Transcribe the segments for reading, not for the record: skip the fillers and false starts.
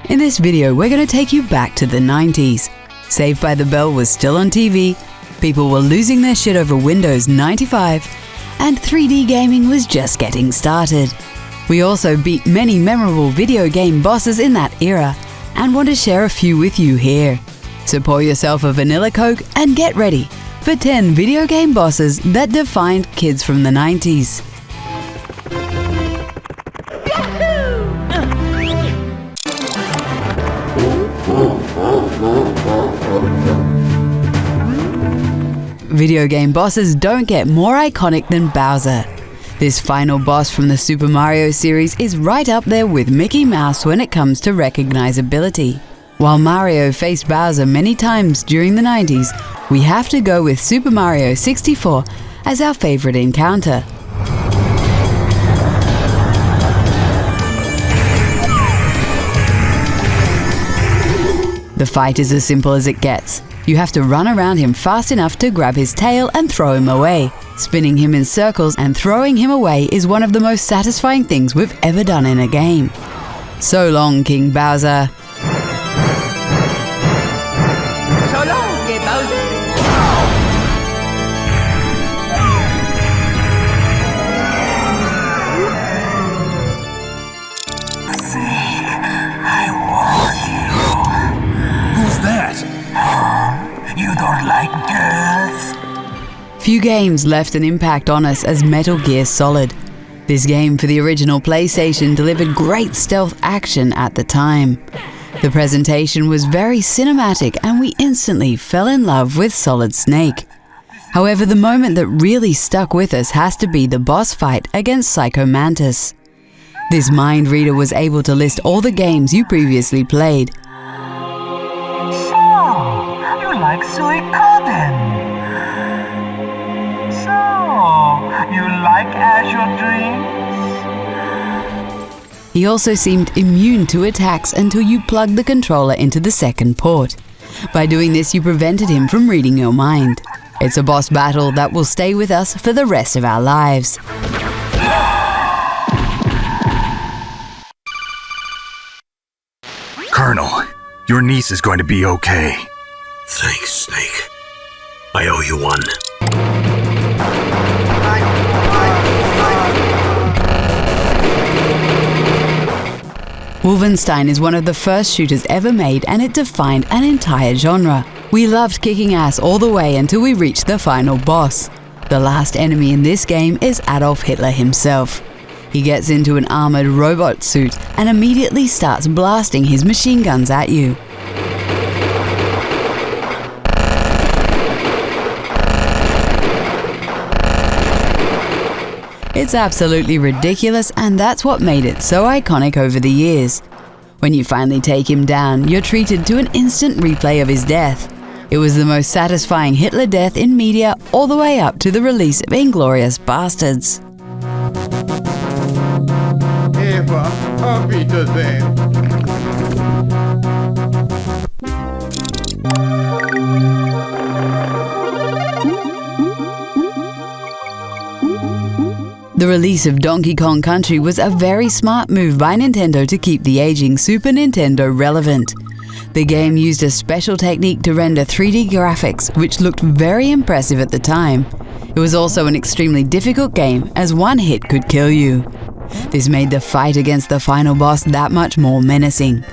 In this video, we're going to take you back to the 90s. Saved by the Bell was still on TV, people were losing their shit over Windows 95, and 3D gaming was just getting started. We also beat many memorable video game bosses in that era, and want to share a few with you here. So pour yourself a vanilla Coke and get ready for 10 video game bosses that defined kids from the 90s. Video game bosses don't get more iconic than Bowser. This final boss from the Super Mario series is right up there with Mickey Mouse when it comes to recognizability. While Mario faced Bowser many times during the 90s, we have to go with Super Mario 64 as our favorite encounter. The fight is as simple as it gets. You have to run around him fast enough to grab his tail and throw him away. Spinning him in circles and throwing him away is one of the most satisfying things we've ever done in a game. So long, King Bowser. So long, King Bowser. I warned you. Who's that? You don't like girls? Few games left an impact on us as Metal Gear Solid. This game for the original PlayStation delivered great stealth action at the time. The presentation was very cinematic and we instantly fell in love with Solid Snake. However, the moment that really stuck with us has to be the boss fight against Psycho Mantis. This mind reader was able to list all the games you previously played. You like Suikoden. So, you like Azure Dreams? He also seemed immune to attacks until you plugged the controller into the second port. By doing this, you prevented him from reading your mind. It's a boss battle that will stay with us for the rest of our lives. Colonel, your niece is going to be okay. Thanks, Snake. I owe you one. Wolfenstein is one of the first shooters ever made and it defined an entire genre. We loved kicking ass all the way until we reached the final boss. The last enemy in this game is Adolf Hitler himself. He gets into an armored robot suit and immediately starts blasting his machine guns at you. It's absolutely ridiculous, and that's what made it so iconic over the years. When you finally take him down, you're treated to an instant replay of his death. It was the most satisfying Hitler death in media all the way up to the release of Inglourious Bastards. Eva, auf Wiedersehen. The release of Donkey Kong Country was a very smart move by Nintendo to keep the aging Super Nintendo relevant. The game used a special technique to render 3D graphics, which looked very impressive at the time. It was also an extremely difficult game, as one hit could kill you. This made the fight against the final boss that much more menacing.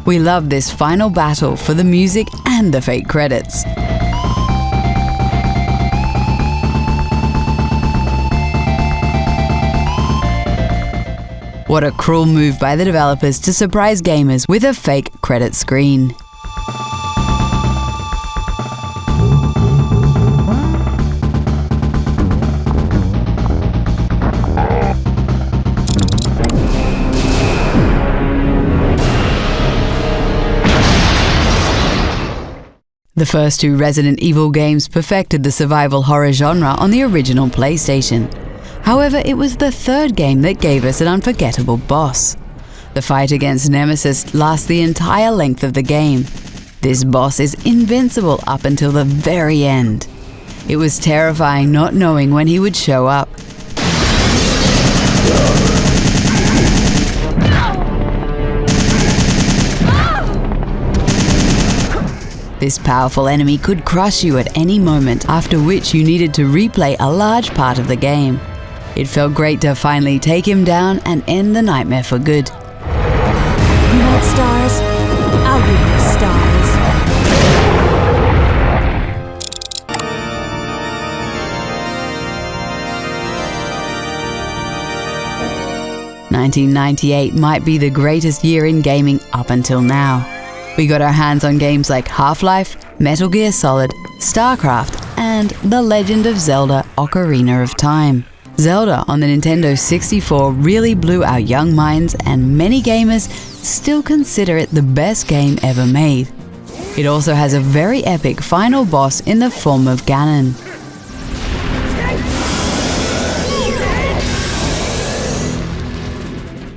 We love this final battle for the music and the fake credits. What a cruel move by the developers to surprise gamers with a fake credit screen. The first two Resident Evil games perfected the survival horror genre on the original PlayStation. However, it was the third game that gave us an unforgettable boss. The fight against Nemesis lasts the entire length of the game. This boss is invincible up until the very end. It was terrifying not knowing when he would show up. This powerful enemy could crush you at any moment, after which you needed to replay a large part of the game. It felt great to finally take him down and end the nightmare for good. You want stars? I'll give you stars. "1998 might be the greatest year in gaming up until now. We got our hands on games like Half-Life, Metal Gear Solid, StarCraft, and The Legend of Zelda: Ocarina of Time. Zelda on the Nintendo 64 really blew our young minds, and many gamers still consider it the best game ever made. It also has a very epic final boss in the form of Ganon.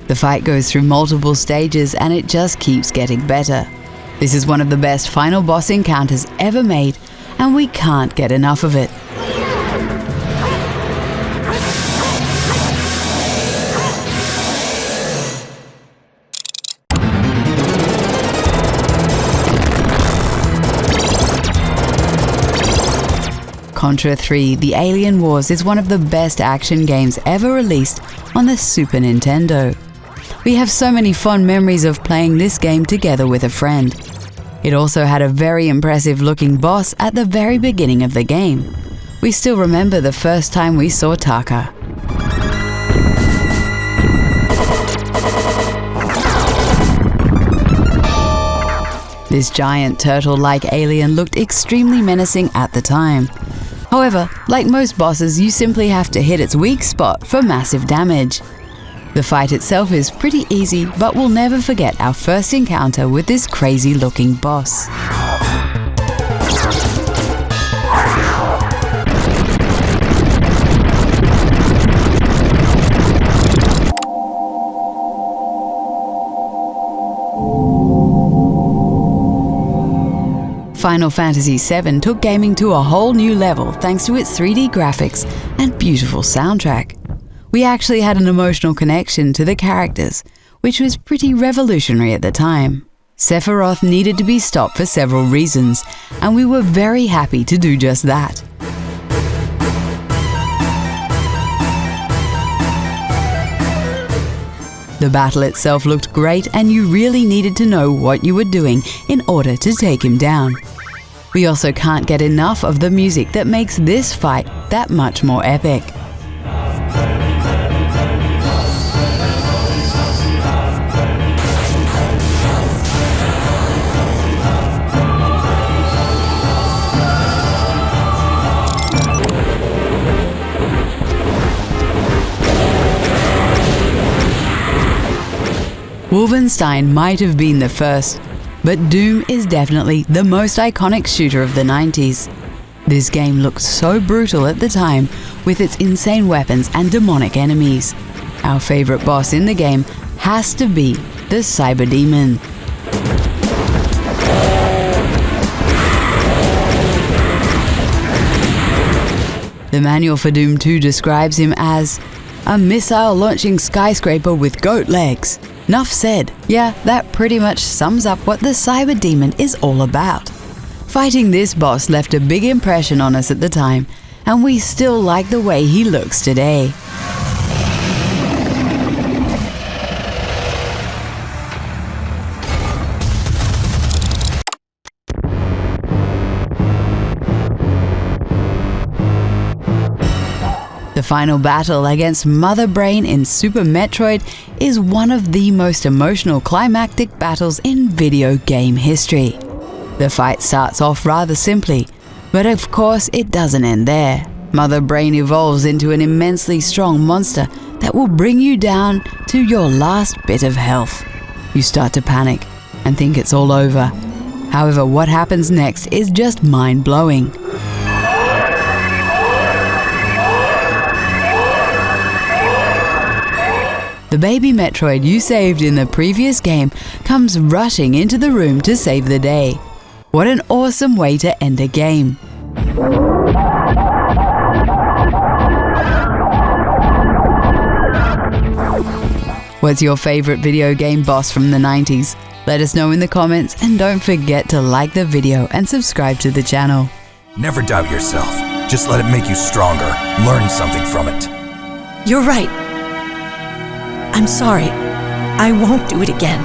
The fight goes through multiple stages and it just keeps getting better. This is one of the best final boss encounters ever made, and we can't get enough of it. Contra III: The Alien Wars is one of the best action games ever released on the Super Nintendo. We have so many fond memories of playing this game together with a friend. It also had a very impressive looking boss at the very beginning of the game. We still remember the first time we saw Taka. This giant turtle-like alien looked extremely menacing at the time. However, like most bosses, you simply have to hit its weak spot for massive damage. The fight itself is pretty easy, but we'll never forget our first encounter with this crazy-looking boss. Final Fantasy VII took gaming to a whole new level thanks to its 3D graphics and beautiful soundtrack. We actually had an emotional connection to the characters, which was pretty revolutionary at the time. Sephiroth needed to be stopped for several reasons, and we were very happy to do just that. The battle itself looked great, and you really needed to know what you were doing in order to take him down. We also can't get enough of the music that makes this fight that much more epic. Wolfenstein might have been the first, but Doom is definitely the most iconic shooter of the 90s. This game looked so brutal at the time with its insane weapons and demonic enemies. Our favorite boss in the game has to be the Cyber Demon. The manual for Doom 2 describes him as a missile-launching skyscraper with goat legs. Nuff said. Yeah, that pretty much sums up what the Cyber Demon is all about. Fighting this boss left a big impression on us at the time, and we still like the way he looks today. The final battle against Mother Brain in Super Metroid is one of the most emotional climactic battles in video game history. The fight starts off rather simply, but of course it doesn't end there. Mother Brain evolves into an immensely strong monster that will bring you down to your last bit of health. You start to panic and think it's all over. However, what happens next is just mind-blowing. The baby Metroid you saved in the previous game comes rushing into the room to save the day. What an awesome way to end a game. What's your favorite video game boss from the 90s? Let us know in the comments, and don't forget to like the video and subscribe to the channel. Never doubt yourself. Just let it make you stronger. Learn something from it. You're right. I'm sorry. I won't do it again.